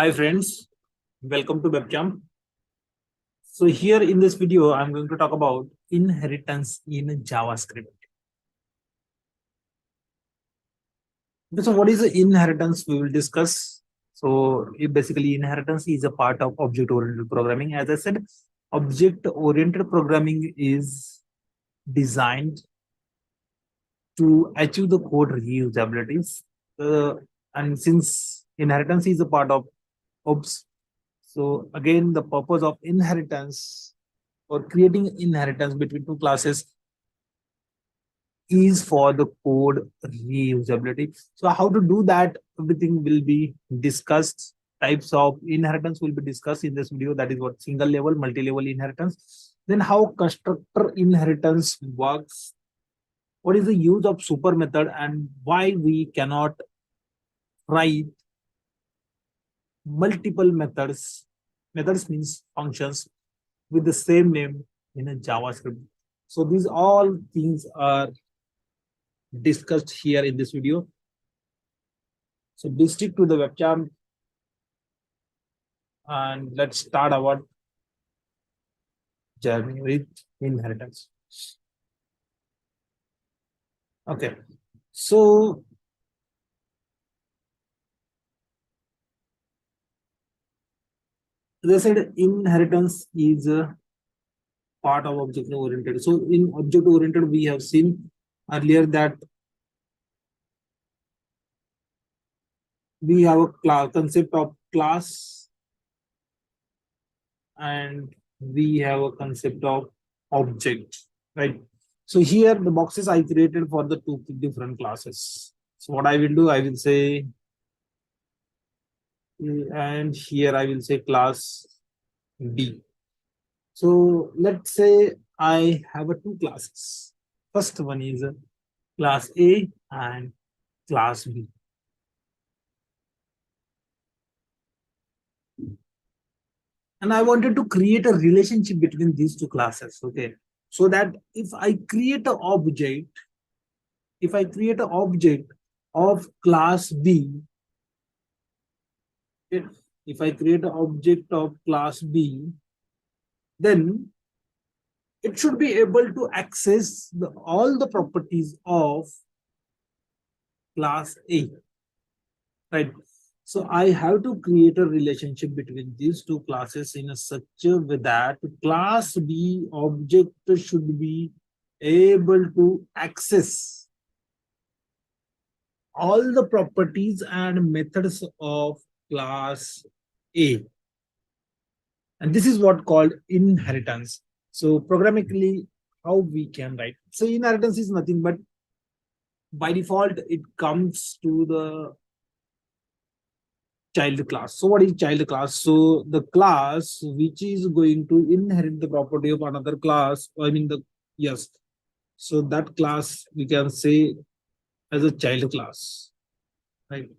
Hi friends, welcome to webcam. So here in this video, I'm going to talk about inheritance in JavaScript. So what is the inheritance we will discuss? So basically inheritance is a part of object-oriented programming. As I said, object-oriented programming is designed to achieve the code reusabilities. And since inheritance is a part of OBS, so again, the purpose of inheritance or creating inheritance between two classes is for the code reusability. So how to do that, everything will be discussed. Types of inheritance will be discussed in this video. That is what single level, multi-level inheritance. Then how constructor inheritance works. What is the use of super method and why we cannot write multiple methods. Methods means functions with the same name in a JavaScript. So these all things are discussed here in this video. So be stick to the webcam and let's start our journey with inheritance. Okay, so they said inheritance is a part of object oriented. So in object oriented, we have seen earlier that we have a class concept of class and we have a concept of object, right? So here the boxes I created for the two different classes. So what I will do, I will say, and here I will say class B. So let's say I have a two classes. First one is class A and class B. And I wanted to create a relationship between these two classes. Okay. So that if I create an object, of class B, if I create an object of class B, then it should be able to access all the properties of class A, right? So I have to create a relationship between these two classes in a such a way that class B object should be able to access all the properties and methods of class A. And this is what called inheritance. So programmatically, how we can write. So inheritance is nothing but by default, it comes to the child class. So what is child class? So the class which is going to inherit the property of another class, I mean yes. So that class we can say as a child class, right?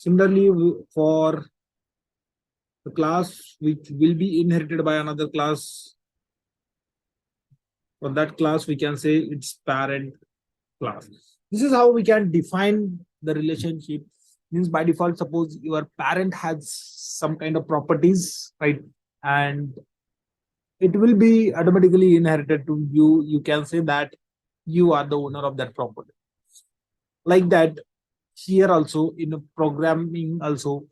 Similarly, for the class which will be inherited by another class, for that class we can say its parent class. This is how we can define the relationship. Means by default, suppose your parent has some kind of properties, right? And it will be automatically inherited to you. You can say that you are the owner of that property. Like that, here also in programming also,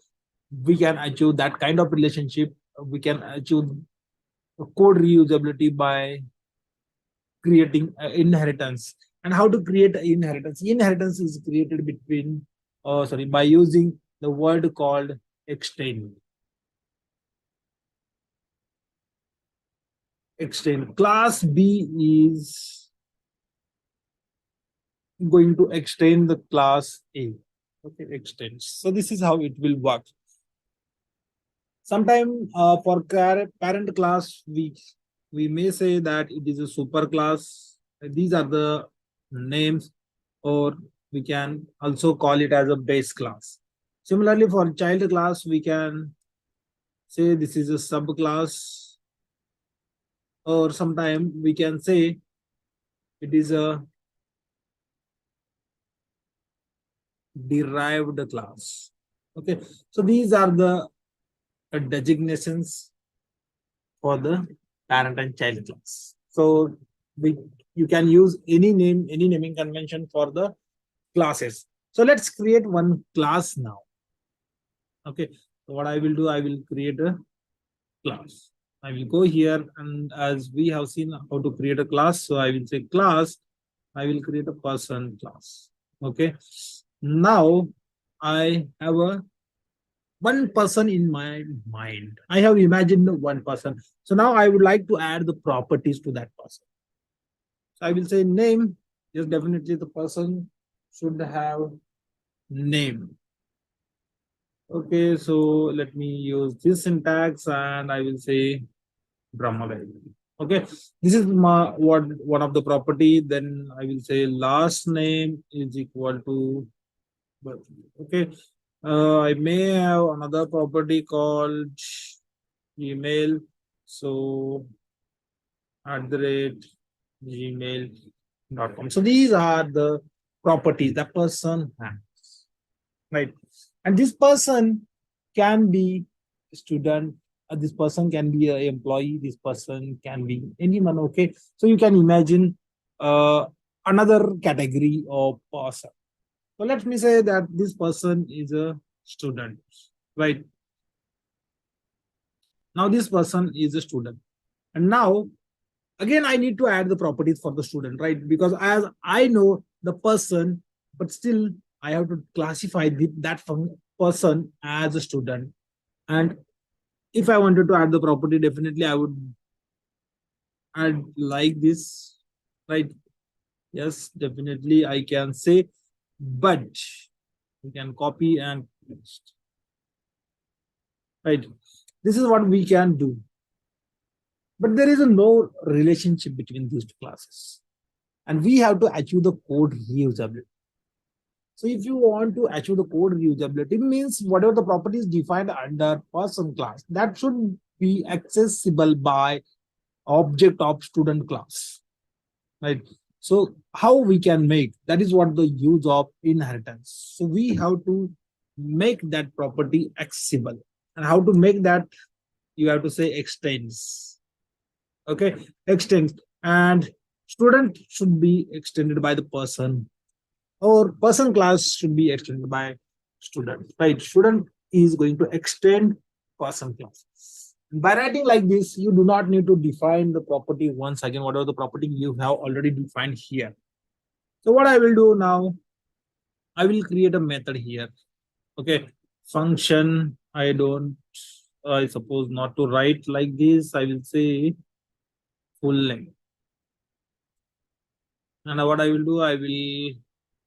we can achieve that kind of relationship. We can achieve code reusability by creating inheritance. And how to create inheritance? Inheritance is created between, by using the word called extend. Extend. Class B is going to extend the class A. Okay, extends. So this is how it will work. Sometime for parent class, we may say that it is a super class. These are the names, or we can also call it as a base class. Similarly, for child class, we can say this is a subclass, or sometime we can say it is a derived class. Okay, so these are the designations for the parent and child class. So we you can use any name, any naming convention for the classes. So let's create one class now. Okay. So what I will do, I will create a class. I will go here, and as we have seen how to create a class, so I will say class. I will create a person class. Okay. Now I have a one person in my mind. I have imagined one person. So now I would like to add the properties to that person. So I will say name. Yes, definitely the person should have name. Okay, so let me use this syntax and I will say Brahma. Okay, this is my one of the property. Then I will say last name is equal to birth. Okay, I may have another property called email. So @gmail.com. So these are the properties that person has, right? And this person can be a student, this person can be an employee, this person can be anyone. Okay, so you can imagine another category of person. So let me say that this person is a student, right? Now this person is a student, and now again I need to add the properties for the student, right? Because as I know the person, but still I have to classify that person as a student. And if I wanted to add the property, definitely I would add like this, right? Yes, definitely I can say, but you can copy and paste, right? This is what we can do, but there is no relationship between these two classes, and we have to achieve the code reusability. So if you want to achieve the code reusability, means whatever the properties defined under person class, that should be accessible by object of student class, right? So how we can make that is what the use of inheritance. So we have to make that property accessible, and how to make that, you have to say extends. Okay, extends, and student should be extended by the person, or person class should be extended by student, right? Student is going to extend person class. By writing like this, you do not need to define the property once again, whatever the property you have already defined here. So what I will do now, I will create a method here. Okay, function. I suppose not to write like this. I will say full length. And what I will do, I will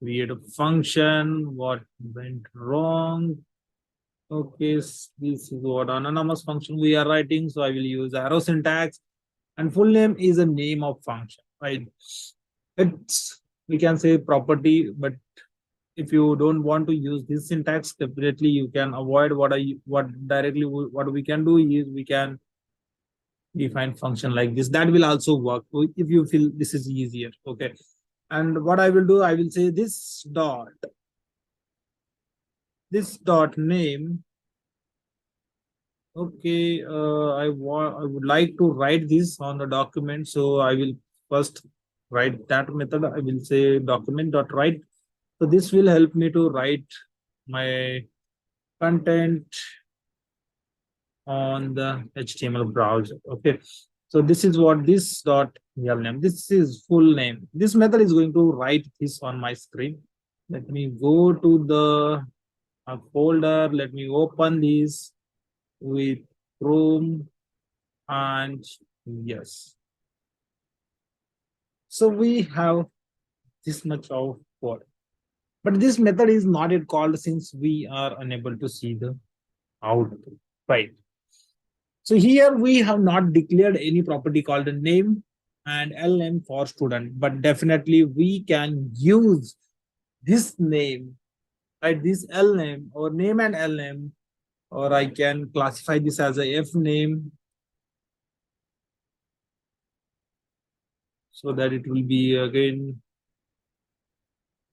create a function. What went wrong? Okay, this is what anonymous function we are writing. So I will use arrow syntax, and full name is a name of function, right? It's, we can say property, but if you don't want to use this syntax, definitely you can avoid what we can do is we can define function like this. That will also work if you feel this is easier. Okay, and what I will do, I will say this dot name. Okay, I would like to write this on the document, so I will first write that method. I will say document.write. So this will help me to write my content on the HTML browser. Okay, so this is what this dot name. This is full name. This method is going to write this on my screen. Let me go to the folder. Let me open this with Chrome, and yes. So we have this much of code, but this method is not yet called since we are unable to see the output, right? So here we have not declared any property called a name and lname for student, but definitely we can use this name, right? This lname or name and lname, or I can classify this as a f name so that it will be again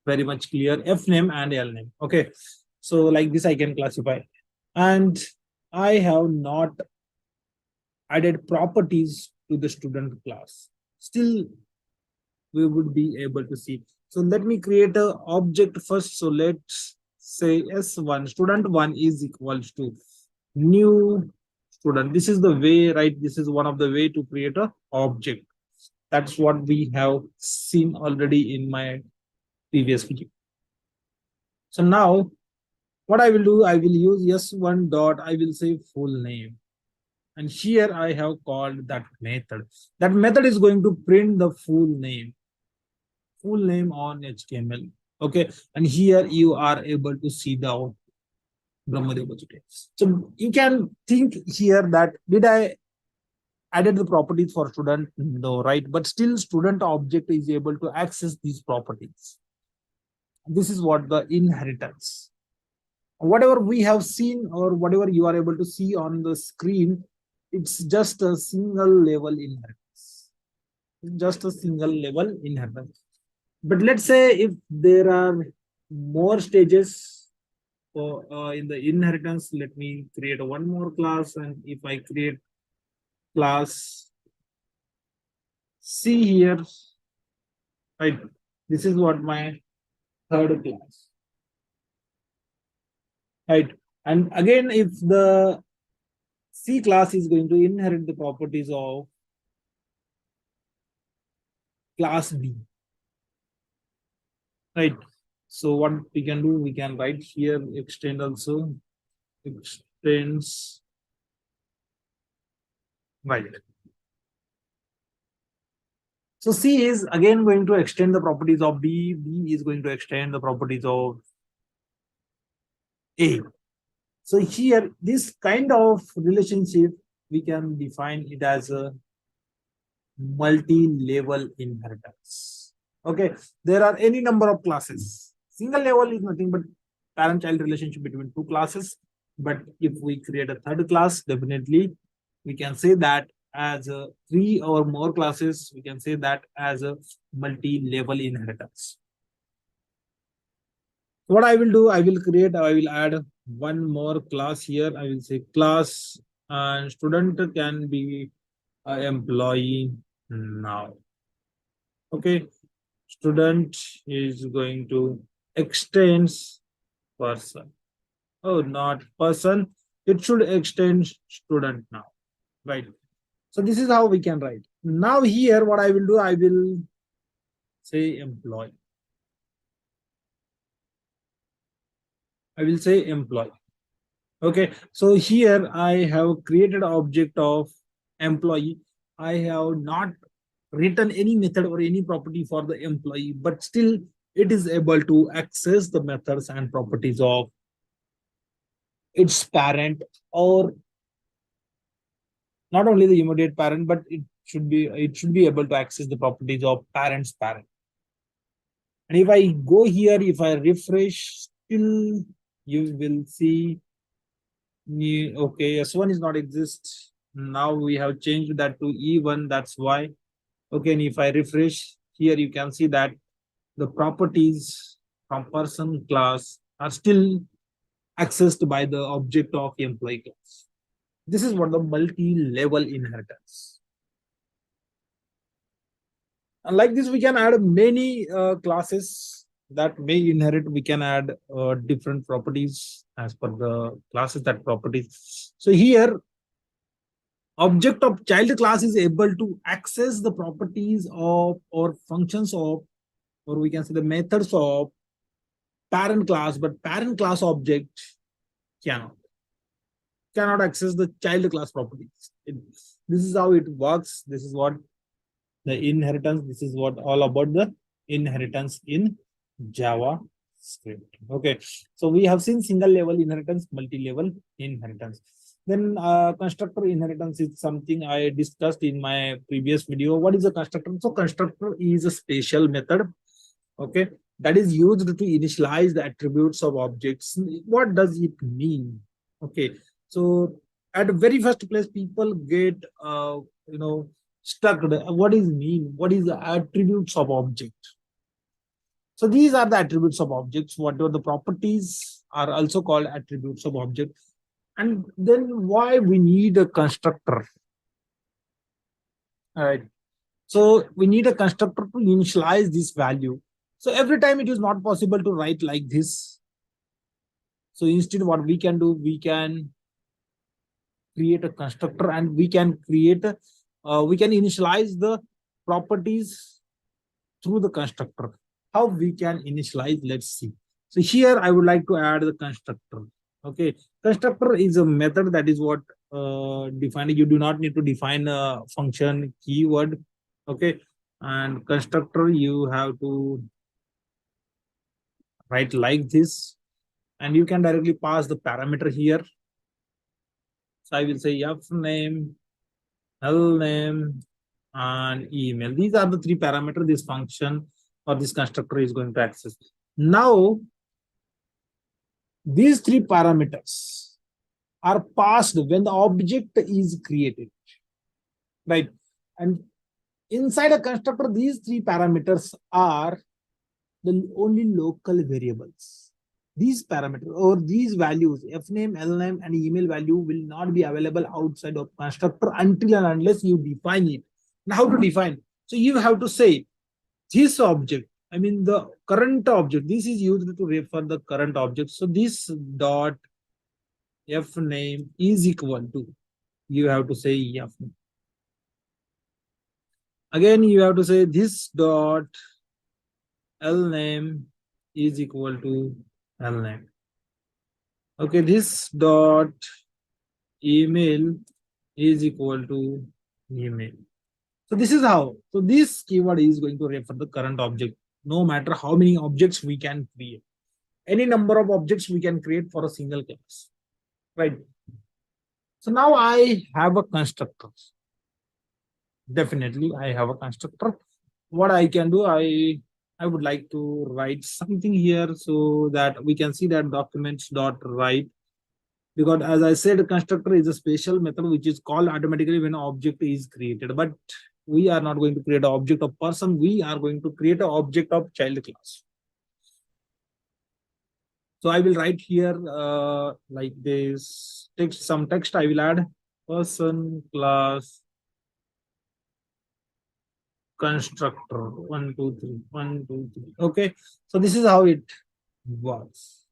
very much clear, f name and l name. Okay, so like this I can classify, and I have not added properties to the student class. Still, we would be able to see. So let me create a object first. So let's say S1, student one is equals to new student. This is the way, right? This is one of the way to create a object. That's what we have seen already in my previous video. So now what I will do, I will use S1 dot, I will say full name. And here I have called that method. That method is going to print the full name on HTML. Okay. And here you are able to see the Brahmadev. So you can think here that did I added the properties for student? No, right? But still student object is able to access these properties. This is what the inheritance. Whatever we have seen or whatever you are able to see on the screen, it's just a single level inheritance. Just a single level inheritance. But let's say if there are more stages in the inheritance, let me create one more class. And if I create class C here, right, this is what my third class, right? And again, if the C class is going to inherit the properties of class B, right? So what we can do, we can write here extend also, extends, right? So C is again going to extend the properties of B, B is going to extend the properties of A. So here, this kind of relationship, we can define it as a multi-level inheritance. Okay, there are any number of classes. Single level is nothing but parent-child relationship between two classes. But if we create a third class, definitely we can say that as a three or more classes, we can say that as a multi-level inheritance. What I will do, I will add one more class here. I will say class and student can be an employee now. Okay, student is going to extend person. Oh, not person. It should extend student now, right? So this is how we can write. Now here, what I will do, I will say employee. I will say employee. Okay, so here I have created an object of employee. I have not written any method or any property for the employee, but still it is able to access the methods and properties of its parent, or not only the immediate parent, but it should be able to access the properties of parent's parent. And if I go here, if I refresh, still you will see okay, S1 is not exist. Now we have changed that to E1. That's why. Okay, and if I refresh here, you can see that the properties from person class are still accessed by the object of employee class. This is what the multi-level inheritance. And like this, we can add many classes that may inherit. We can add different properties as per the classes that properties. So here, object of child class is able to access the properties of or functions of, or we can say the methods of parent class, but parent class object cannot access the child class properties. This is how it works. This is what the inheritance. This is what all about the inheritance in JavaScript. Okay, so we have seen single level inheritance, multi-level inheritance. Then constructor inheritance is something I discussed in my previous video. What is a constructor? So constructor is a special method, okay, that is used to initialize the attributes of objects. What does it mean? Okay, so at the very first place, people get stuck. What is mean? What is the attributes of object? So these are the attributes of objects. Whatever the properties are also called attributes of object. And then why we need a constructor? All right. So we need a constructor to initialize this value. So every time it is not possible to write like this. So instead, what we can do, we can create a constructor and we can we can initialize the properties through the constructor. How we can initialize? Let's see. So here I would like to add the constructor. Okay, constructor is a method that is what defined. You do not need to define a function keyword. Okay, and constructor you have to write like this, and you can directly pass the parameter here. So I will say f name, L name, and email. These are the three parameters this function or this constructor is going to access. Now, these three parameters are passed when the object is created, right? And inside a constructor, these three parameters are the only local variables. These parameters or these values, f name, L name, and email value will not be available outside of constructor until and unless you define it. Now, how to define? So you have to say this object, I mean the current object, this is used to refer the current object. So this dot f name is equal to, you have to say f name. Again, you have to say this dot L name is equal to L name. Okay, this dot email is equal to email. So this is how. So this keyword is going to refer the current object, no matter how many objects we can create. Any number of objects we can create for a single class, right? So now I have a constructor. Definitely, I have a constructor. What I can do, I would like to write something here so that we can see that documents dot write, because as I said, constructor is a special method which is called automatically when an object is created. But we are not going to create an object of person. We are going to create an object of child class. So I will write here like this text, some text I will add person class constructor 1 2 3 1 2 3. Okay, so this is how it works.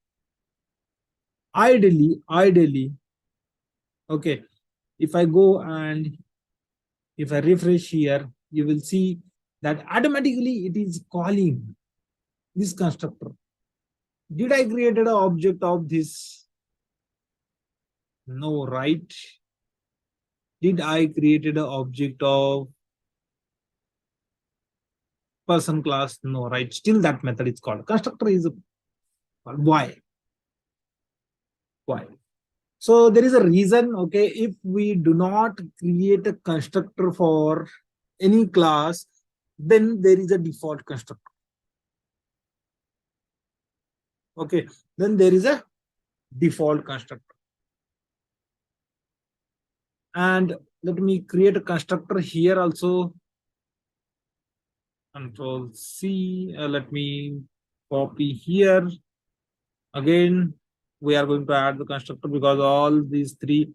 Ideally, okay, if I go and if I refresh here, you will see that automatically it is calling this constructor. Did I create an object of this? No, right? Did I created an object of person class? No, right? Still that method is called. Constructor is why? Why? So there is a reason, okay, if we do not create a constructor for any class, then there is a default constructor. Okay, then there is a default constructor. And let me create a constructor here also. Control C, let me copy here. Again, we are going to add the constructor because all these three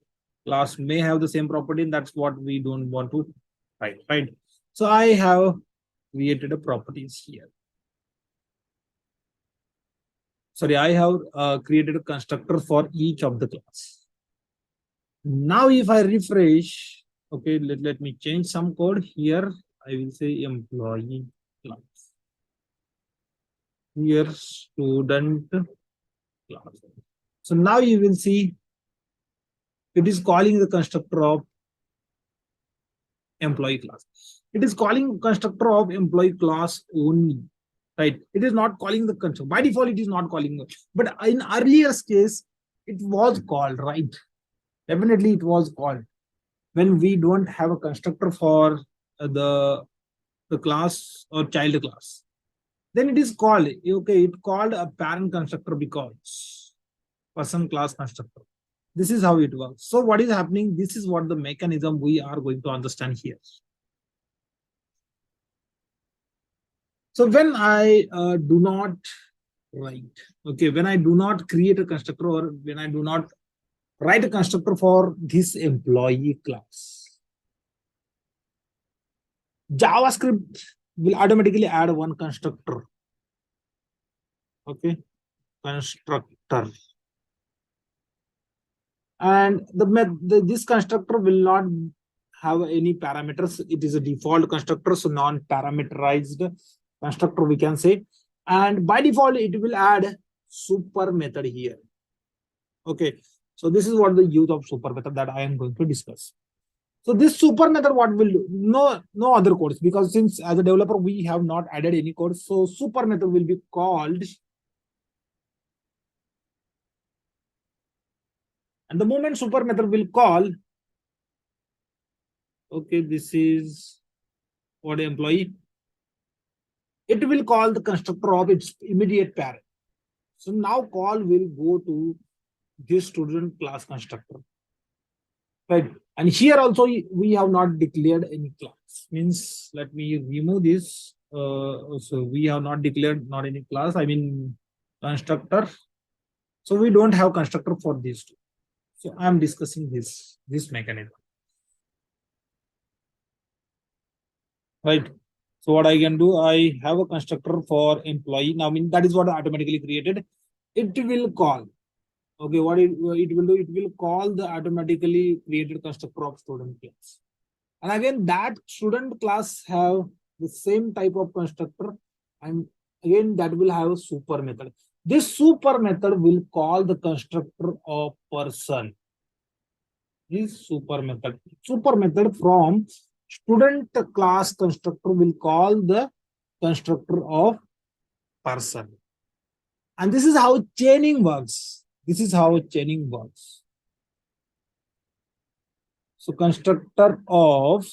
class may have the same property, and that's what we don't want to write, right? So I have created a properties here. Sorry, I have created a constructor for each of the class. Now, if I refresh, okay, let me change some code here. I will say employee class. Here, student class. So now you will see it is calling the constructor of employee class. It is calling constructor of employee class only, right? It is not calling the constructor. By default, it is not calling. But in earlier case, it was called, right? Definitely it was called. When we don't have a constructor for the class or child class, then it is called, okay, it called a parent constructor because person class constructor. This is how it works. So what is happening? This is what the mechanism we are going to understand here. So when I do not write, okay, when I do not create a constructor or when I do not write a constructor for this employee class. JavaScript will automatically add one constructor. Okay, constructor. And this constructor will not have any parameters. It is a default constructor, so non-parameterized constructor we can say. And by default, it will add super method here. Okay, so this is what the use of super method that I am going to discuss. So this super method, what will do? No other codes, because since as a developer we have not added any code, so super method will be called. And the moment super method will call, okay, this is what employee, it will call the constructor of its immediate parent. So now call will go to this student class constructor, right? And here also we have not declared any class. Means let me remove this. So we have not declared not any class. I mean constructor. So we don't have constructor for these two. So I am discussing this mechanism, right? So what I can do, I have a constructor for employee. Now, I mean that is what automatically created. It will call. Okay, what it will do, it will call the automatically created constructor of student class. And again, that student class have the same type of constructor, and again that will have a super method. This super method will call the constructor of person. This super method from student class constructor will call the constructor of person. And this is how chaining works. This is how chaining works. So constructor of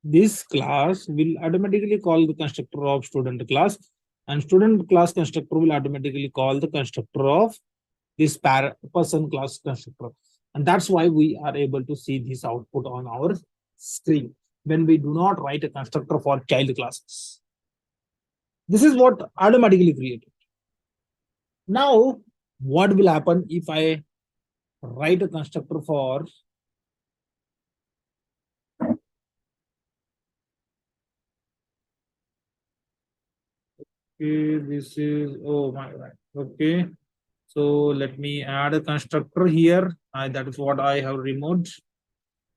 this class will automatically call the constructor of student class, and student class constructor will automatically call the constructor of this person class constructor. And that's why we are able to see this output on our screen when we do not write a constructor for child classes. This is what automatically created. Now, what will happen if I write a constructor for okay, this is, oh my god. Okay, so let me add a constructor here. That is what I have removed.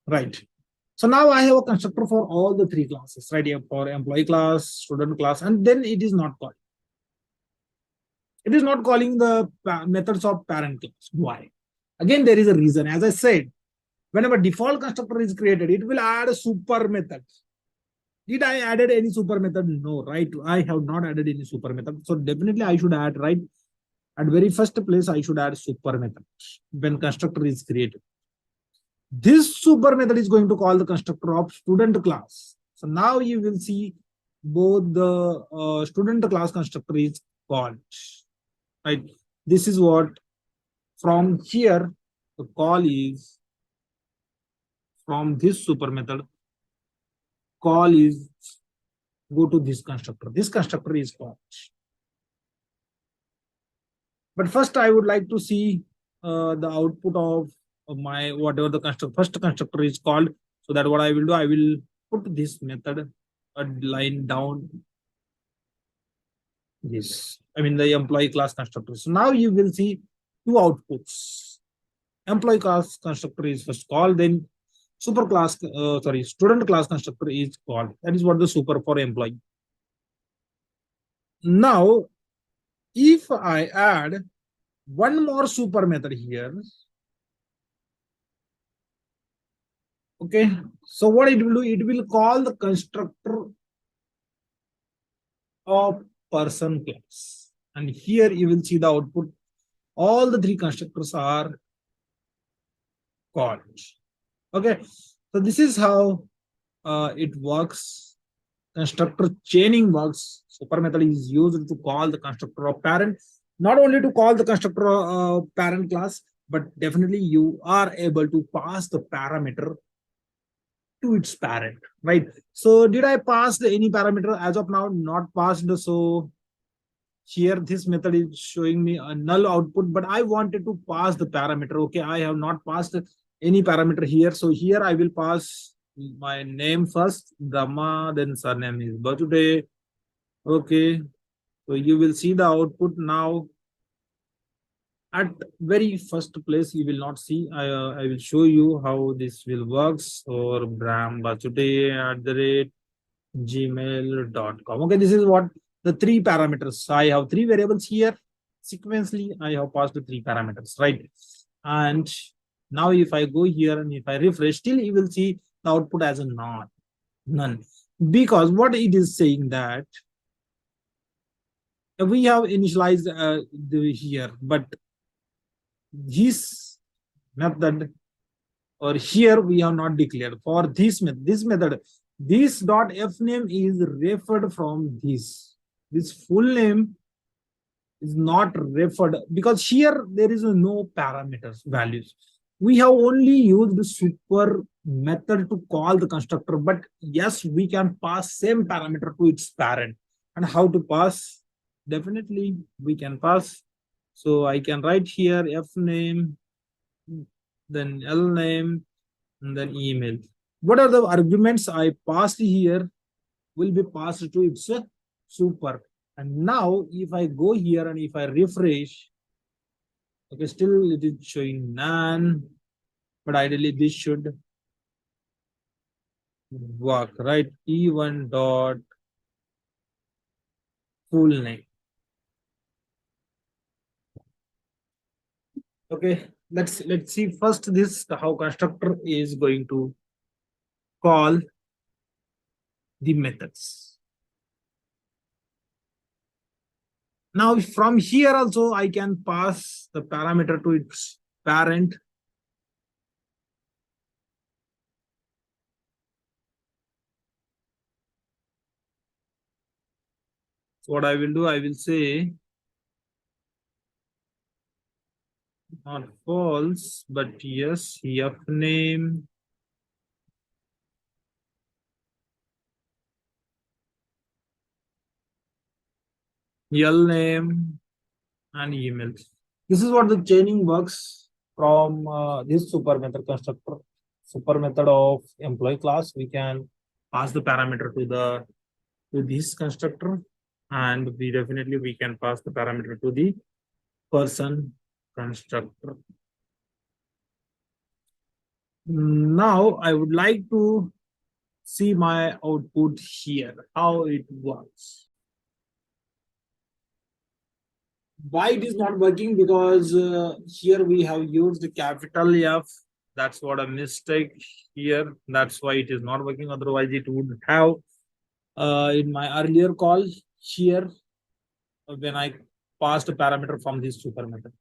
Right. So now I have a constructor for all the three classes, right? Here for employee class, student class, and then it is not called. It is not calling the methods of parent class. Why? Again, there is a reason. As I said, whenever default constructor is created, it will add a super method. Did I added any super method? No, right? I have not added any super method. So definitely I should add, right? At very first place, I should add super method when constructor is created. This super method is going to call the constructor of student class. So now you will see both the student class constructor is called, right? This is what from here the call is from this super method. Call is go to this constructor. This constructor is called. But first, I would like to see the output of my whatever the first constructor is called. So that what I will do, I will put this method a line down. This, I mean the employee class constructor. So now you will see two outputs. Employee class constructor is first called, then student class constructor is called. That is what the super for employee. Now, if I add one more super method here, okay, so what it will do, it will call the constructor of person class. And here you will see the output. All the three constructors are called. Okay, so this is how it works. Constructor chaining works. Super method is used to call the constructor of parent, not only to call the constructor of parent class, but definitely you are able to pass the parameter to its parent, right? So did I pass any parameter? As of now, not passed. So Here this method is showing me a null output, but I wanted to pass the parameter. Okay, I have not passed any parameter here. So here I will pass my name first, Brahma, then surname is birthday. Okay, so you will see the output now. At very first place, you will not see. I will show you how this will works. Or Bram birthday at the rate gmail.com. Okay, this is what the three parameters. I have three variables here. Sequentially, I have passed the three parameters, right? And now if I go here and if I refresh, still you will see the output as a none. Because what it is saying that we have initialized here, but this method or here we have not declared for this method. This dot f name is referred from this full name is not referred because here there is no parameters values. We have only used super method to call the constructor, but yes, we can pass same parameter to its parent. And how to pass? Definitely we can pass. So I can write here f name, then L name, and then email. What are the arguments I passed here will be passed to its super. And now if I go here and if I refresh, okay, still it is showing none, but ideally this should work, right? E1 dot full name. Okay, let's see first this how constructor is going to call the methods. Now from here also I can pass the parameter to its parent. So what I will do, I will say not false, but yes, f name, L name, and email. This is what the chaining works from this super method constructor, super method of employee class. We can pass the parameter to this constructor, and we can pass the parameter to the person constructor. Now I would like to see my output here, how it works. Why it is not working? Because here we have used the capital F. That's what a mistake here. That's why it is not working. Otherwise, it would have in my earlier call here when I passed a parameter from this super method.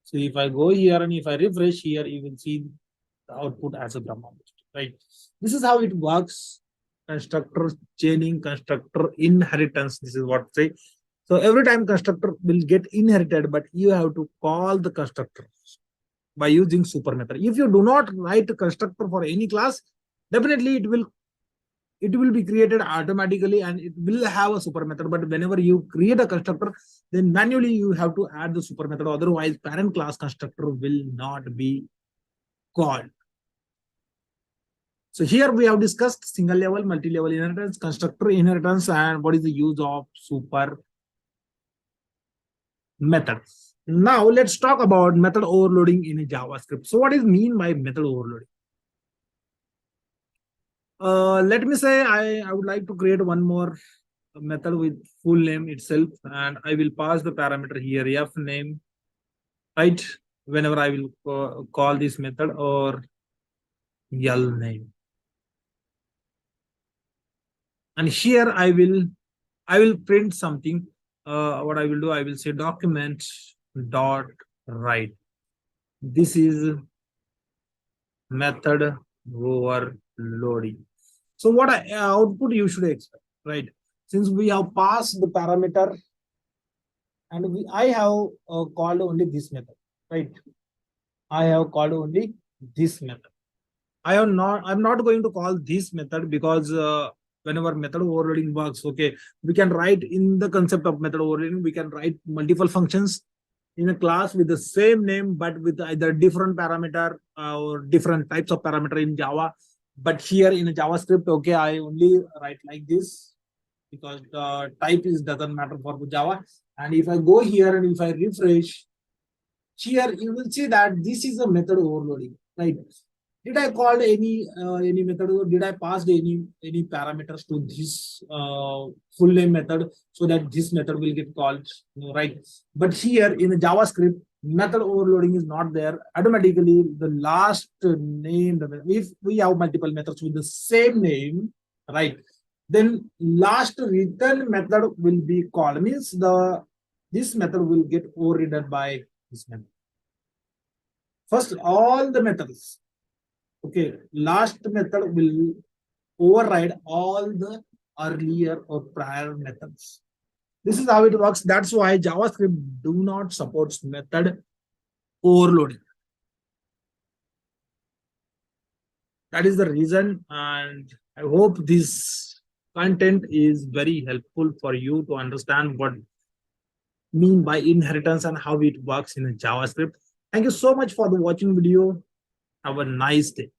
So if I go here and if I refresh here, you will see the output as a Brahma, right? This is how it works. Constructor chaining, constructor inheritance. This is what say. So every time constructor will get inherited, but you have to call the constructor by using super method. If you do not write a constructor for any class, definitely it will be created automatically and it will have a super method. But whenever you create a constructor, then manually you have to add the super method. Otherwise, parent class constructor will not be called. So here we have discussed single level, multi-level inheritance, constructor inheritance, and what is the use of super method. Now let's talk about method overloading in JavaScript. So what is mean by method overloading? Let me say I would like to create one more method with full name itself, and I will pass the parameter here f name, right? Whenever I will call this method, or L name, and here I will print something. What I will do, I will say document dot write. This is method overloading. So what output you should expect, right? Since we have passed the parameter and I have called only this method, right? I have called only this method. I'm not going to call this method because whenever method overloading works, okay, we can write in the concept of method overloading, we can write multiple functions in a class with the same name, but with either different parameter or different types of parameter in Java. But here in a JavaScript, okay, I only write like this because the type is doesn't matter for Java. And if I go here and if I refresh, here you will see that this is a method overloading, right? Did I call any method, or did I pass any parameters to this full name method so that this method will get called, right? But here in the JavaScript, method overloading is not there. Automatically, the last name, if we have multiple methods with the same name, right? Then last return method will be called. Means this method will get overridden by this method. First, all the methods. Okay, last method will override all the earlier or prior methods. This is how it works. That's why JavaScript do not support method overloading. That is the reason, and I hope this content is very helpful for you to understand what mean by inheritance and how it works in a JavaScript. Thank you so much for the watching video. Have a nice day.